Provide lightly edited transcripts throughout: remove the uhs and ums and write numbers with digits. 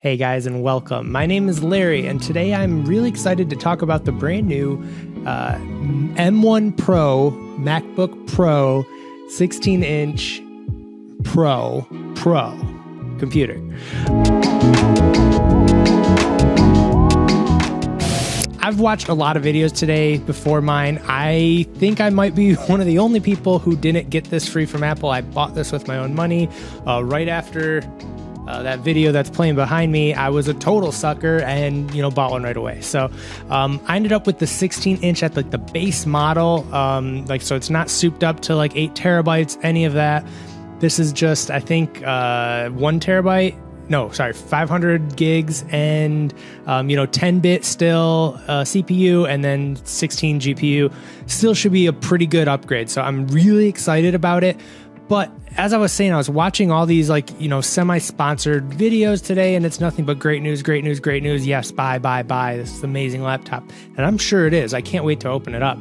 Hey guys, and welcome. My name is Larry, and today I'm really excited to talk about the brand new M1 Pro MacBook Pro 16-inch Pro computer. I've watched a lot of videos today before mine. I think I might be one of the only people who didn't get this free from Apple. I bought this with my own money right after that video that's playing behind me. I was a total sucker and, bought one right away. So I ended up with the 16-inch at the base model. So it's not souped up to 8 terabytes, any of that. This is just, I think, 1 terabyte. No, sorry, 500 gigs and, 10-bit still CPU and then 16 GPU. Still should be a pretty good upgrade. So I'm really excited about it. But as I was saying, I was watching all these semi-sponsored videos today, and it's nothing but great news, great news, great news. Yes, buy. This is an amazing laptop. And I'm sure it is. I can't wait to open it up.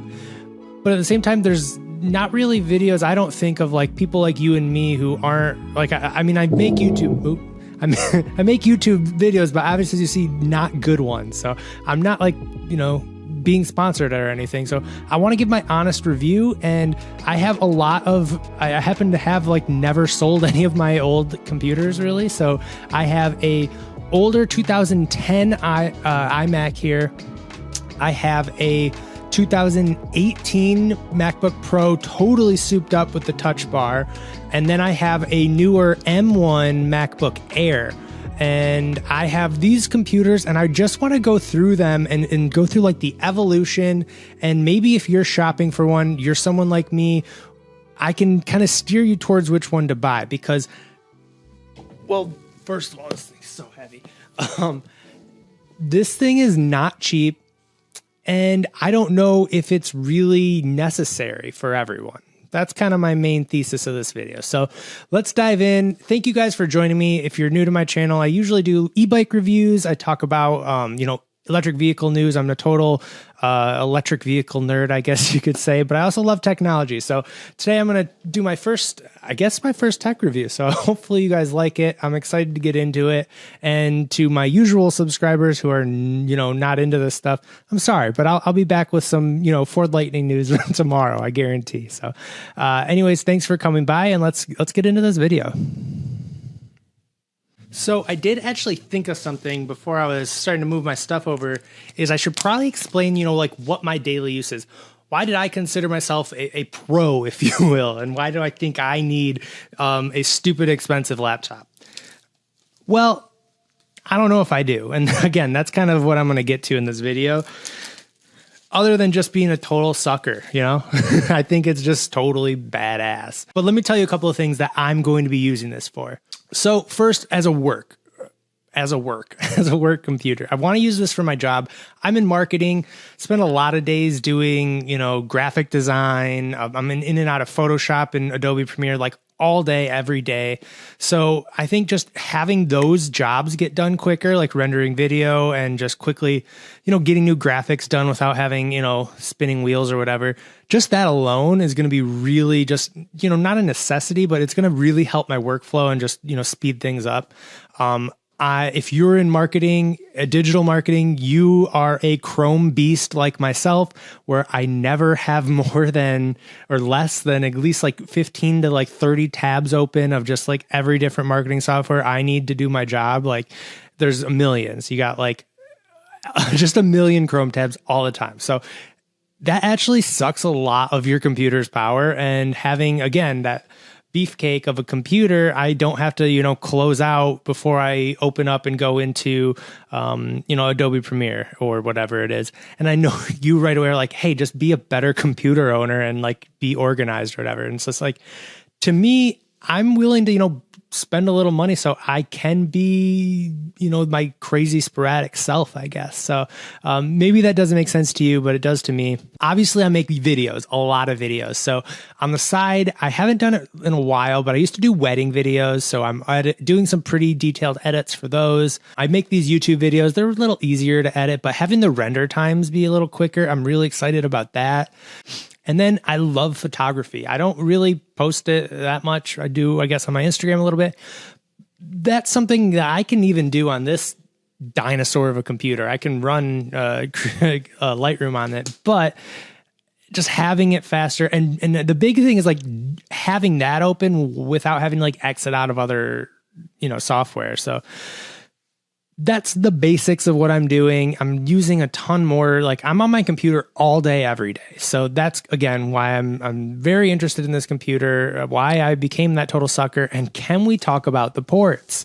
But at the same time, there's not really videos, I don't think, of people like you and me who aren't I make YouTube. I make YouTube videos, but obviously you see not good ones. So I'm not being sponsored or anything. So I want to give my honest review, and I happen to have never sold any of my old computers really. So I have a older 2010 iMac here. I have a 2018 MacBook Pro totally souped up with the touch bar. And then I have a newer M1 MacBook Air. And I have these computers, and I just want to go through them and go through the evolution. And maybe if you're shopping for one, you're someone like me, I can kind of steer you towards which one to buy. Because, well, first of all, this thing's so heavy. This thing is not cheap, and I don't know if it's really necessary for everyone. That's kind of my main thesis of this video. So let's dive in. Thank you guys for joining me. If you're new to my channel, I usually do e-bike reviews. I talk about, electric vehicle news. I'm a total electric vehicle nerd, I guess you could say, but I also love technology. So today I'm going to do my first tech review. So hopefully you guys like it. I'm excited to get into it. And to my usual subscribers who are, not into this stuff, I'm sorry, but I'll be back with some, Ford Lightning news tomorrow, I guarantee. So anyways, thanks for coming by, and let's get into this video. So I did actually think of something before I was starting to move my stuff over, is I should probably explain, what my daily use is. Why did I consider myself a pro, if you will? And why do I think I need a stupid expensive laptop? Well, I don't know if I do. And again, that's kind of what I'm going to get to in this video. Other than just being a total sucker, I think it's just totally badass. But let me tell you a couple of things that I'm going to be using this for. So first, as a work computer, I want to use this for my job. I'm in marketing, spend a lot of days doing, graphic design. I'm in and out of Photoshop and Adobe Premiere, all day, every day. So I think just having those jobs get done quicker, like rendering video and just quickly, getting new graphics done without having, spinning wheels or whatever, just that alone is going to be really just, not a necessity, but it's going to really help my workflow and just, speed things up. If you're in marketing, digital marketing, you are a Chrome beast like myself, where I never have more than or less than at least 15 to 30 tabs open of just every different marketing software I need to do my job. There's millions. You got just a million Chrome tabs all the time. So that actually sucks a lot of your computer's power. And having, again, that beefcake of a computer, I don't have to, close out before I open up and go into, Adobe Premiere or whatever it is. And I know you right away are hey, just be a better computer owner and be organized or whatever. And it's just to me, I'm willing to, spend a little money so I can be, my crazy sporadic self, I guess. So maybe that doesn't make sense to you, but it does to me. Obviously, I make videos, a lot of videos. So on the side, I haven't done it in a while, but I used to do wedding videos. So I'm doing some pretty detailed edits for those. I make these YouTube videos. They're a little easier to edit, but having the render times be a little quicker, I'm really excited about that. And then I love photography. I don't really post it that much. I do, I guess, on my Instagram a little bit. that's something that I can even do on this dinosaur of a computer. I can run Lightroom on it, but just having it faster. And the big thing is like having that open without having to like exit out of other, software. So that's the basics of what I'm doing. I'm using a ton more. Like I'm on my computer all day, every day. So that's again why I'm very interested in this computer, why I became that total sucker. And can we talk about the ports?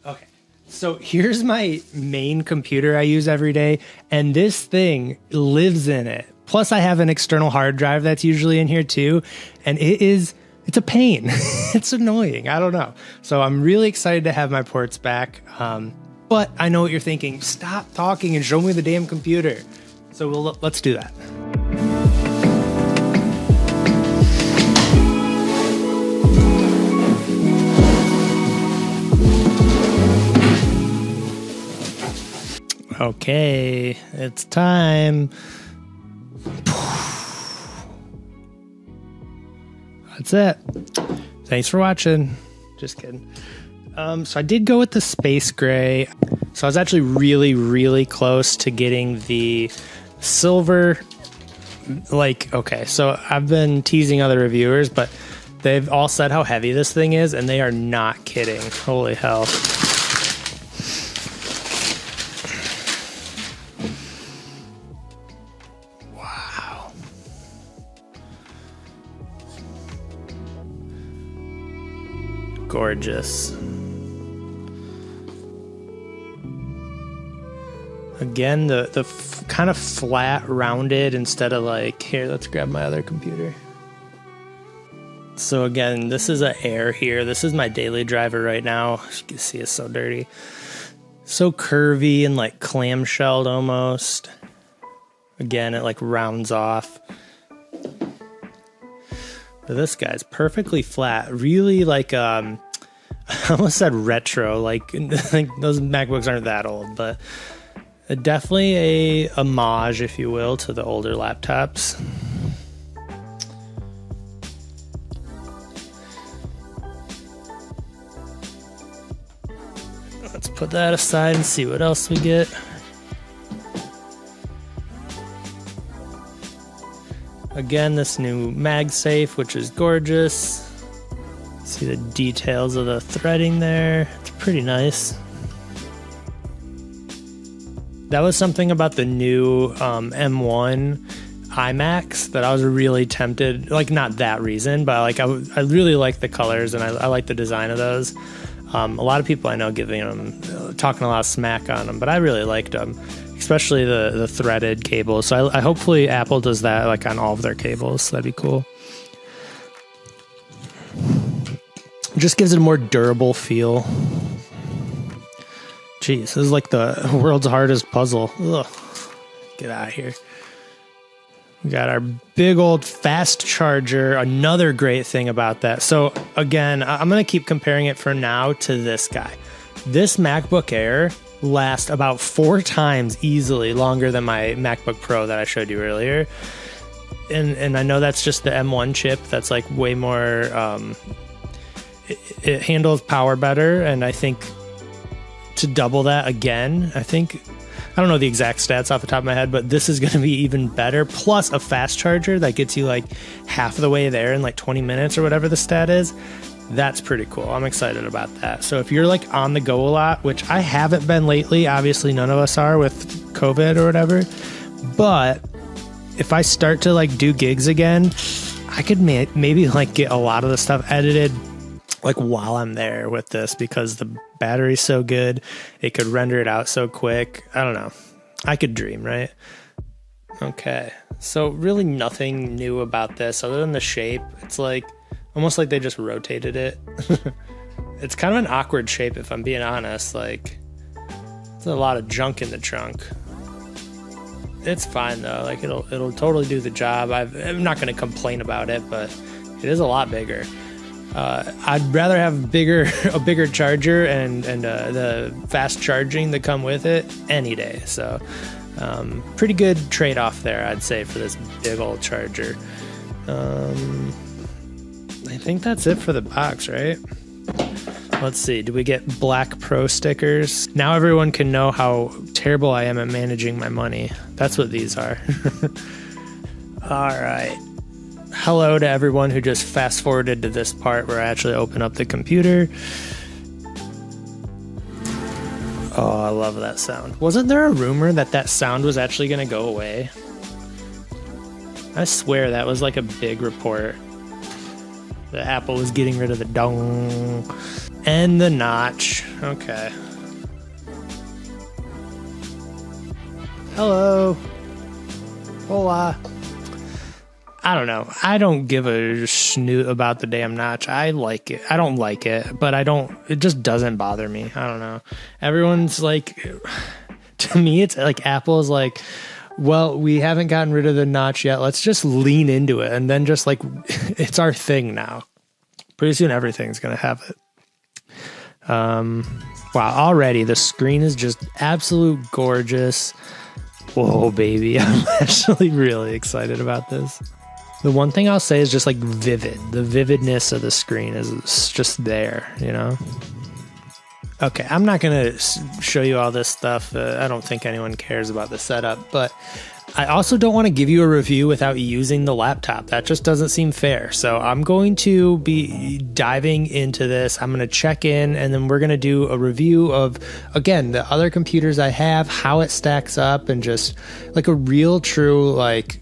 Okay. So here's my main computer I use every day, and this thing lives in it. Plus I have an external hard drive that's usually in here too. And it's a pain. It's annoying. I don't know. So I'm really excited to have my ports back. But I know what you're thinking. Stop talking and show me the damn computer. So let's do that. Okay, it's time. That's it. Thanks for watching. Just kidding. So I did go with the space gray. So I was actually really, really close to getting the silver. Okay, so I've been teasing other reviewers, but they've all said how heavy this thing is, and they are not kidding. Holy hell. Wow. Gorgeous. Again, the kind of flat, rounded instead of like, here, let's grab my other computer. So again, this is an Air here. This is my daily driver right now. As you can see, it's so dirty. So curvy and like clamshelled almost. Again, it like rounds off. But this guy's perfectly flat. Really like, I almost said retro. Like those MacBooks aren't that old, but definitely a homage, if you will, to the older laptops. Let's put that aside and see what else we get. Again, this new MagSafe, which is gorgeous. See the details of the threading there. It's pretty nice. That was something about the new M1 iMacs that I was really tempted, like not that reason, but like I really like the colors and I like the design of those. A lot of people I know talking a lot of smack on them, but I really liked them, especially the threaded cables. So I hopefully Apple does that like on all of their cables. That'd be cool. It just gives it a more durable feel. Jeez, this is like the world's hardest puzzle. Ugh. Get out of here. We got our big old fast charger. Another great thing about that. So again, I'm going to keep comparing it for now to this guy. This MacBook Air lasts about 4 times easily longer than my MacBook Pro that I showed you earlier. And I know that's just the M1 chip. That's like way more, it handles power better. And I think to double that again, I don't know the exact stats off the top of my head, but this is going to be even better. Plus a fast charger that gets you like half of the way there in like 20 minutes or whatever the stat is. That's pretty cool. I'm excited about that. So if you're like on the go a lot, which I haven't been lately, obviously none of us are with COVID or whatever, but if I start to like do gigs again, I could maybe like get a lot of the stuff edited like while I'm there with this, because the battery's so good. It could render it out so quick. I don't know. I could dream, right? Okay. So really nothing new about this other than the shape. It's like almost like they just rotated it. It's kind of an awkward shape if I'm being honest. Like there's a lot of junk in the trunk. It's fine though. Like it'll totally do the job. I'm not going to complain about it, but it is a lot bigger. I'd rather have a bigger charger and the fast charging that come with it any day. So pretty good trade-off there, I'd say, for this big old charger. I think that's it for the box, right? Let's see, do we get Black Pro stickers? Now everyone can know how terrible I am at managing my money. That's what these are. All right. Hello to everyone who just fast forwarded to this part where I actually open up the computer. Oh, I love that sound. Wasn't there a rumor that that sound was actually going to go away? I swear that was like a big report. The Apple was getting rid of the dong and the notch. Okay. Hello. Hola. I don't know. I don't give a snoot about the damn notch. I like it. I don't like it, but it just doesn't bother me. I don't know. Everyone's like, to me, it's like Apple's like, well, we haven't gotten rid of the notch yet. Let's just lean into it. And then just like, it's our thing now. Pretty soon everything's going to have it. Wow, already the screen is just absolute gorgeous. Whoa, baby. I'm actually really excited about this. The one thing I'll say is just like vivid. The vividness of the screen is just there, you know? Okay, I'm not going to show you all this stuff. I don't think anyone cares about the setup, but I also don't want to give you a review without using the laptop. That just doesn't seem fair. So I'm going to be diving into this. I'm going to check in, and then we're going to do a review of, again, the other computers I have, how it stacks up, and just like a real true, like,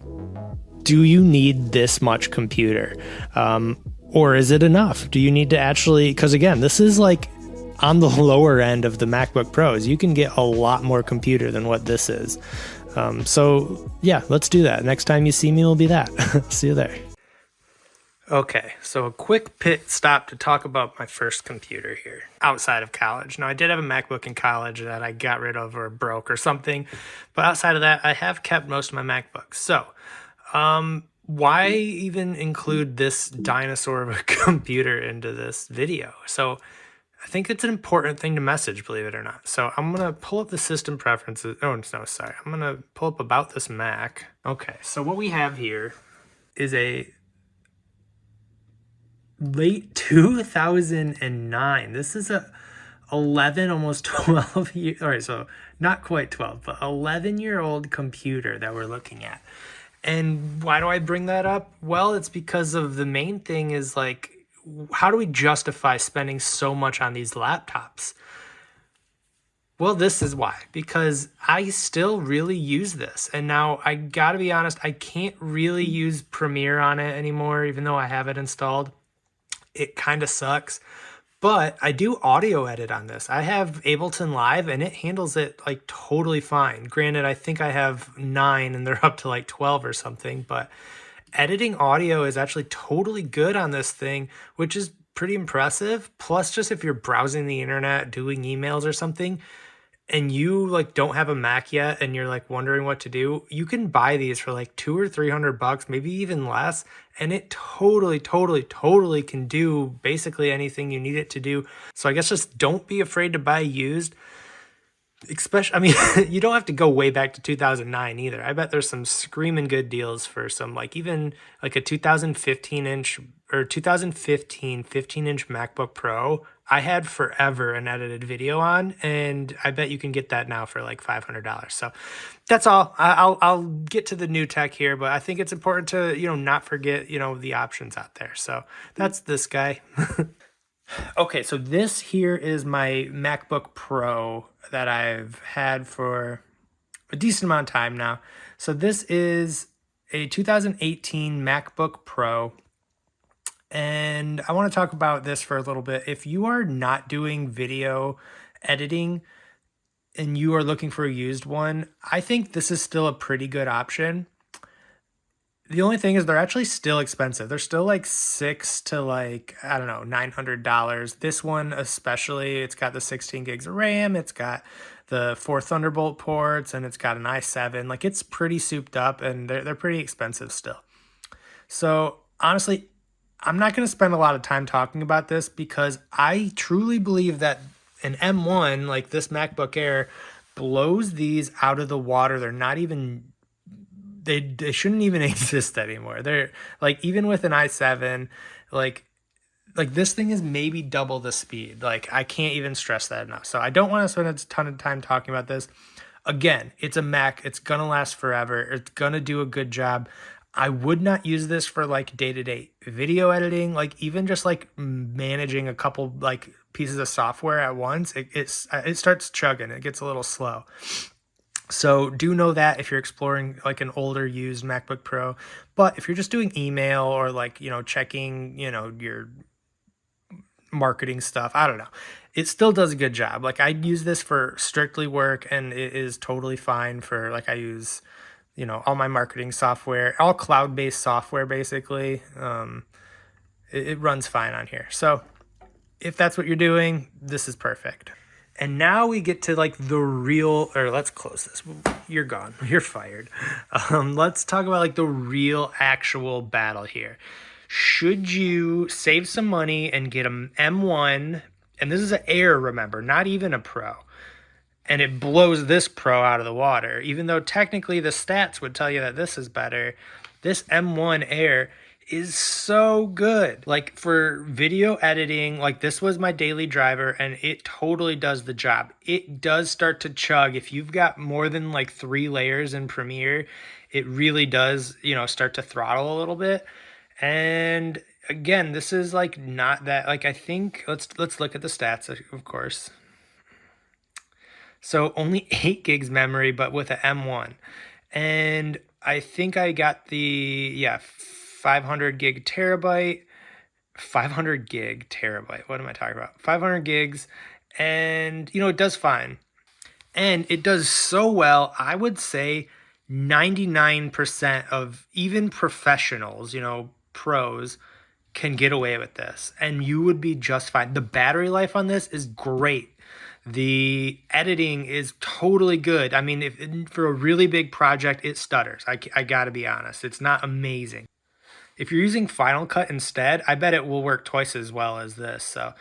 do you need this much computer? Or is it enough? Do you need to actually, because again, this is like on the lower end of the MacBook Pros. You can get a lot more computer than what this is. So yeah, let's do that. Next time you see me will be that. See you there. Okay, so a quick pit stop to talk about my first computer here outside of college. Now, I did have a MacBook in college that I got rid of or broke or something, but outside of that, I have kept most of my MacBooks. So, why even include this dinosaur of a computer into this video? So, I think it's an important thing to message, believe it or not. So I'm going to pull up the system preferences. Oh, no, sorry. I'm going to pull up about this Mac. Okay, so what we have here is a late 2009. This is a 11, almost 12 year. All right, so not quite 12, but 11-year-old computer that we're looking at. And why do I bring that up? Well, it's because of the main thing is like, how do we justify spending so much on these laptops? Well, this is why, because I still really use this. And now I gotta be honest, I can't really use Premiere on it anymore, even though I have it installed. It kind of sucks, but I do audio edit on this. I have Ableton Live and it handles it like totally fine. Granted, I think I have 9 and they're up to like 12 or something, but editing audio is actually totally good on this thing, which is pretty impressive. Plus, just if you're browsing the internet, doing emails or something, and you like don't have a Mac yet and you're like wondering what to do, you can buy these for like $200 or $300, maybe even less, and it totally can do basically anything you need it to do. So I guess just don't be afraid to buy used. Especially, I mean, you don't have to go way back to 2009 either. I bet there's some screaming good deals for some, like even like a 2015 inch or 2015 15-inch MacBook Pro. I had forever an edited video on, and I bet you can get that now for like $500. So that's all. I'll get to the new tech here, but I think it's important to, not forget, the options out there. So that's this guy. Okay, so this here is my MacBook Pro that I've had for a decent amount of time now. So this is a 2018 MacBook Pro, and I want to talk about this for a little bit. If you are not doing video editing and you are looking for a used one, I think this is still a pretty good option. The only thing is they're actually still expensive. They're still like $600 to like, I don't know, $900. This one especially, it's got the 16 gigs of RAM. It's got the 4 Thunderbolt ports, and it's got an i7. Like, it's pretty souped up, and they're pretty expensive still. So honestly, I'm not going to spend a lot of time talking about this because I truly believe that an M1, like this MacBook Air, blows these out of the water. They're not even... They shouldn't even exist anymore. They're like, even with an i7, like like this thing is maybe double the speed. Like I can't even stress that enough. So I don't want to spend a ton of time talking about this. Again, it's a Mac. It's going to last forever. It's going to do a good job. I would not use this for like day-to-day video editing, like even just like managing a couple like pieces of software at once. It starts chugging. It gets a little slow. So do know that if you're exploring like an older used MacBook Pro. But if you're just doing email or like, checking, your marketing stuff, I don't know, it still does a good job. Like I use this for strictly work, and it is totally fine for like I use all my marketing software, all cloud-based software basically. It runs fine on here. So if that's what you're doing, this is perfect. And now we get to like the real, or let's close this. You're gone. You're fired. Let's talk about like the real actual battle here. Should you save some money and get an M1, and this is an Air, remember, not even a Pro, and it blows this Pro out of the water, even though technically the stats would tell you that this is better. This M1 Air is so good. Like for video editing, like this was my daily driver, and it totally does the job. It does start to chug. If you've got more than like 3 layers in Premiere, it really does, start to throttle a little bit. And again, this is like not that, like I think, let's look at the stats, of course. So only 8 gigs memory, but with an M1. And I think I got the, 500 gig terabyte, 500 gig terabyte. What am I talking about? 500 gigs. And, it does fine. And it does so well, I would say 99% of even professionals, pros, can get away with this. And you would be just fine. The battery life on this is great. The editing is totally good. I mean, for a really big project, it stutters. I gotta be honest. It's not amazing. If you're using Final Cut instead, I bet it will work twice as well as this. So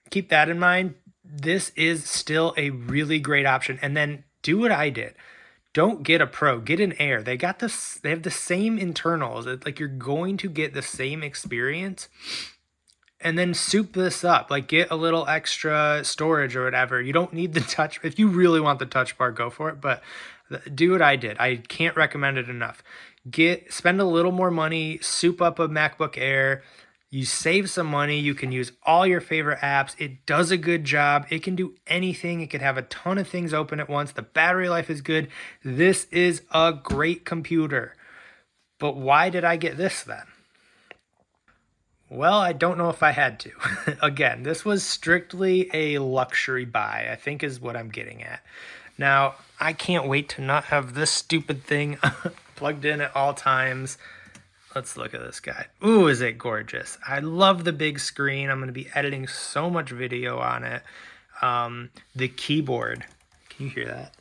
keep that in mind. This is still a really great option. And then do what I did. Don't get a Pro, get an Air. They have the same internals. Like you're going to get the same experience. And then soup this up, like get a little extra storage or whatever. You don't need the touch. If you really want the touch bar, go for it. But do what I did. I can't recommend it enough. Spend a little more money, soup up a MacBook Air. You save some money. You can use all your favorite apps. It does a good job. It can do anything. It can have a ton of things open at once. The battery life is good. This is a great computer. But why did I get this then? Well, I don't know if I had to. Again, this was strictly a luxury buy, I think is what I'm getting at. Now, I can't wait to not have this stupid thing plugged in at all times. Let's look at this guy. Ooh, is it gorgeous. I love the big screen. I'm going to be editing so much video on it. The keyboard. Can you hear that?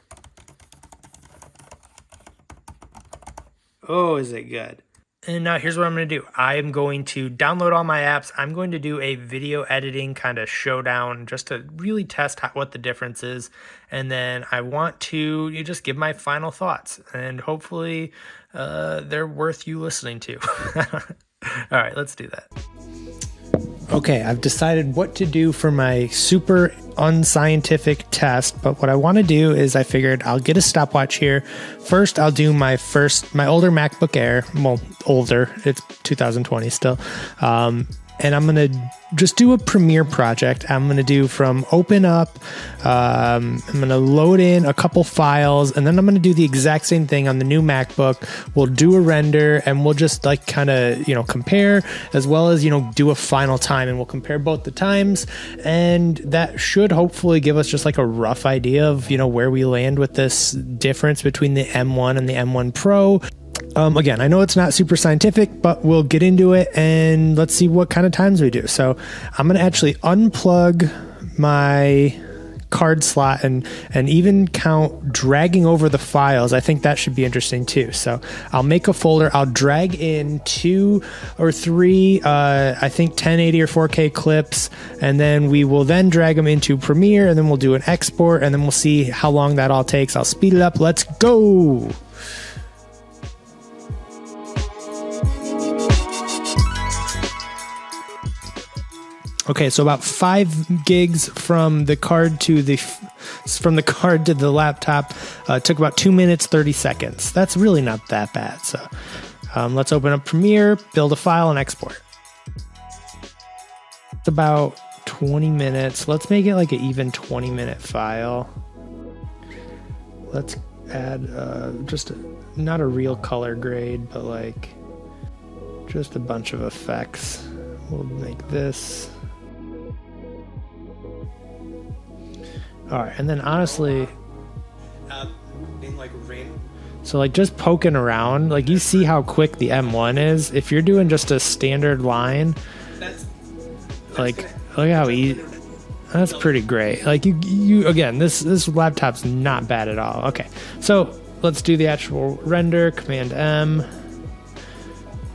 Oh, is it good. And now here's what I'm going to do. I am going to download all my apps. I'm going to do a video editing kind of showdown just to really test what the difference is. And then I want to just give my final thoughts. And hopefully they're worth you listening to. All right, let's do that. Okay, I've decided what to do for my super unscientific test, but what I want to do is I figured I'll get a stopwatch here. First, I'll do my older MacBook Air. Well, older, it's 2020 still. And I'm going to just do a Premiere project. I'm going to do from open up. I'm going to load in a couple files, and then I'm going to do the exact same thing on the new MacBook. We'll do a render, and we'll just like kind of, compare, as well as, do a final time, and we'll compare both the times. And that should hopefully give us just like a rough idea of, where we land with this difference between the M1 and the M1 Pro. Again, I know it's not super scientific, but we'll get into it and let's see what kind of times we do. So I'm going to actually unplug my card slot and even count dragging over the files. I think that should be interesting too. So I'll make a folder. I'll drag in 2 or 3, I think 1080 or 4K clips, and then we will then drag them into Premiere, and then we'll do an export, and then we'll see how long that all takes. I'll speed it up. Let's go. Okay, so about 5 gigs from the card to the laptop took about 2 minutes 30 seconds. That's really not that bad. So let's open up Premiere, build a file, and export. It's about 20 minutes. Let's make it like an even 20-minute file. Let's add not a real color grade, but like just a bunch of effects. We'll make this. All right, and then honestly, being like rain. So like just poking around, like you see how quick the M1 is. If you're doing just a standard line, like look how easy. That's pretty great. Like you again, this laptop's not bad at all. Okay, so let's do the actual render. Command M.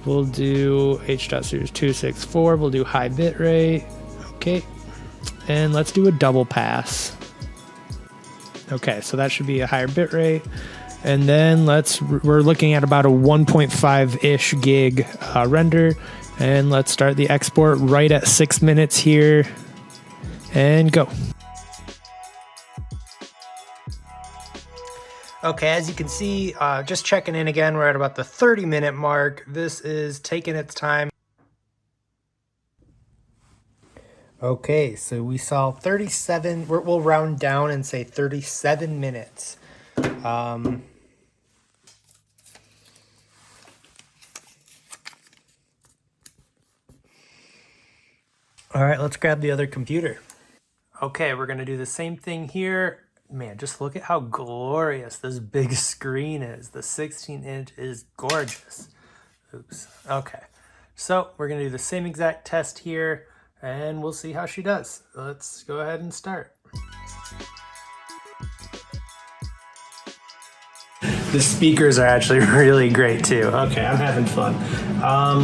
We'll do H.Series 264. We'll do high bit rate. Okay, and let's do a double pass. Okay, so that should be a higher bit rate. And then we're looking at about a 1.5-ish gig render. And let's start the export right at 6 minutes here. And go. Okay, as you can see, just checking in again, we're at about the 30-minute mark. This is taking its time. Okay, so we saw 37, we'll round down and say 37 minutes. All right, let's grab the other computer. Okay, we're gonna do the same thing here. Man, just look at how glorious this big screen is. The 16-inch is gorgeous. Oops, okay. So we're gonna do the same exact test here, and we'll see how she does. Let's go ahead and start. The speakers are actually really great too. Okay, I'm having fun.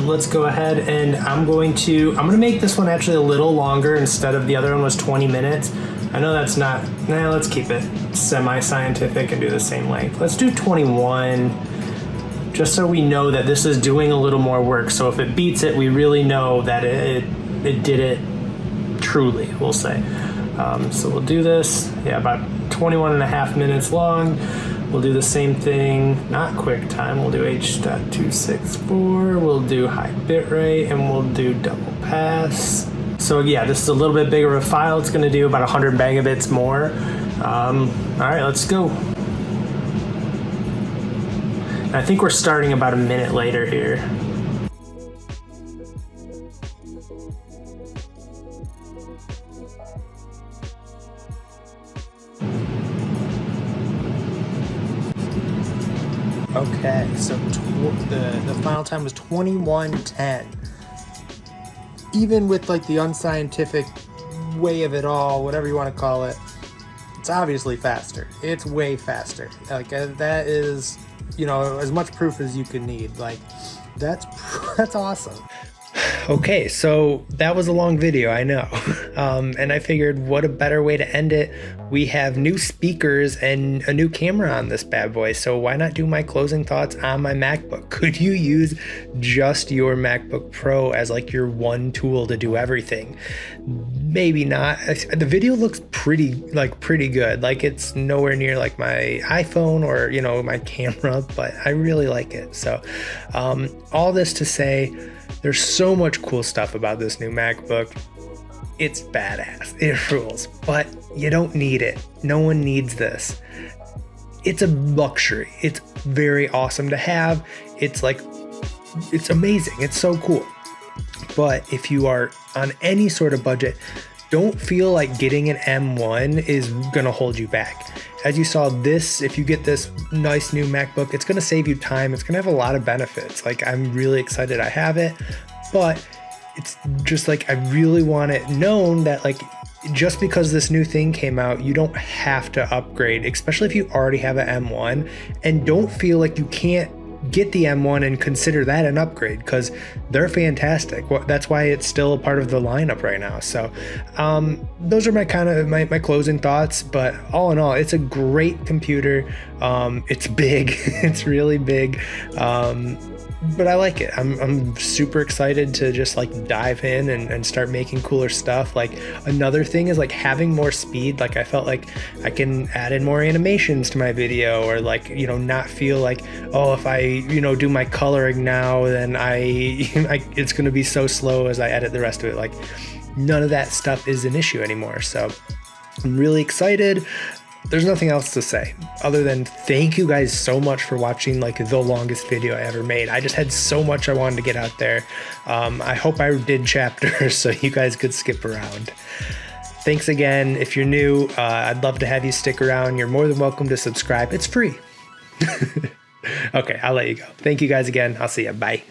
Let's go ahead and I'm gonna make this one actually a little longer instead of the other one was 20 minutes. I know that's not, let's keep it semi-scientific and do the same length. Let's do 21, just so we know that this is doing a little more work. So if it beats it, we really know that it did it truly, we'll say. So we'll do this, about 21 and a half minutes long. We'll do the same thing, not QuickTime, we'll do H.264, we'll do high bitrate, and we'll do double pass. So yeah, this is a little bit bigger of a file. It's gonna do about 100 megabits more. All right, let's go. I think we're starting about a minute later here. Okay, so the final time was 21:10. Even with like the unscientific way of it all, whatever you want to call it, it's obviously faster. It's way faster. Like that is, as much proof as you can need. Like that's awesome. Okay, so that was a long video, I know. And I figured what a better way to end it. We have new speakers and a new camera on this bad boy, so why not do my closing thoughts on my MacBook? Could you use just your MacBook Pro as like your one tool to do everything? Maybe not. The video looks pretty good. Like it's nowhere near like my iPhone or, my camera, but I really like it. So all this to say, there's so much cool stuff about this new MacBook. It's badass, it rules, but you don't need it. No one needs this. It's a luxury. It's very awesome to have. It's amazing. It's so cool. But if you are on any sort of budget, don't feel like getting an M1 is gonna hold you back. As you saw this, if you get this nice new MacBook, it's gonna save you time. It's gonna have a lot of benefits. Like I'm really excited I have it, but it's just like, I really want it known that like, just because this new thing came out, you don't have to upgrade, especially if you already have an M1, and don't feel like you can't get the M1 and consider that an upgrade, because they're fantastic. That's why it's still a part of the lineup right now. So those are my my closing thoughts. But all in all, it's a great computer. It's big. It's really big. But I like it. I'm super excited to just like dive in and start making cooler stuff. Like, another thing is like having more speed. Like, I felt like I can add in more animations to my video, or like, you know, not feel like, oh, if I, you know, do my coloring now, then it's going to be so slow as I edit the rest of it. Like, none of that stuff is an issue anymore. So I'm really excited. There's nothing else to say other than thank you guys so much for watching like the longest video I ever made. I just had so much I wanted to get out there. I hope I did chapters so you guys could skip around. Thanks again. If you're new, I'd love to have you stick around. You're more than welcome to subscribe. It's free. Okay, I'll let you go. Thank you guys again. I'll see you. Bye.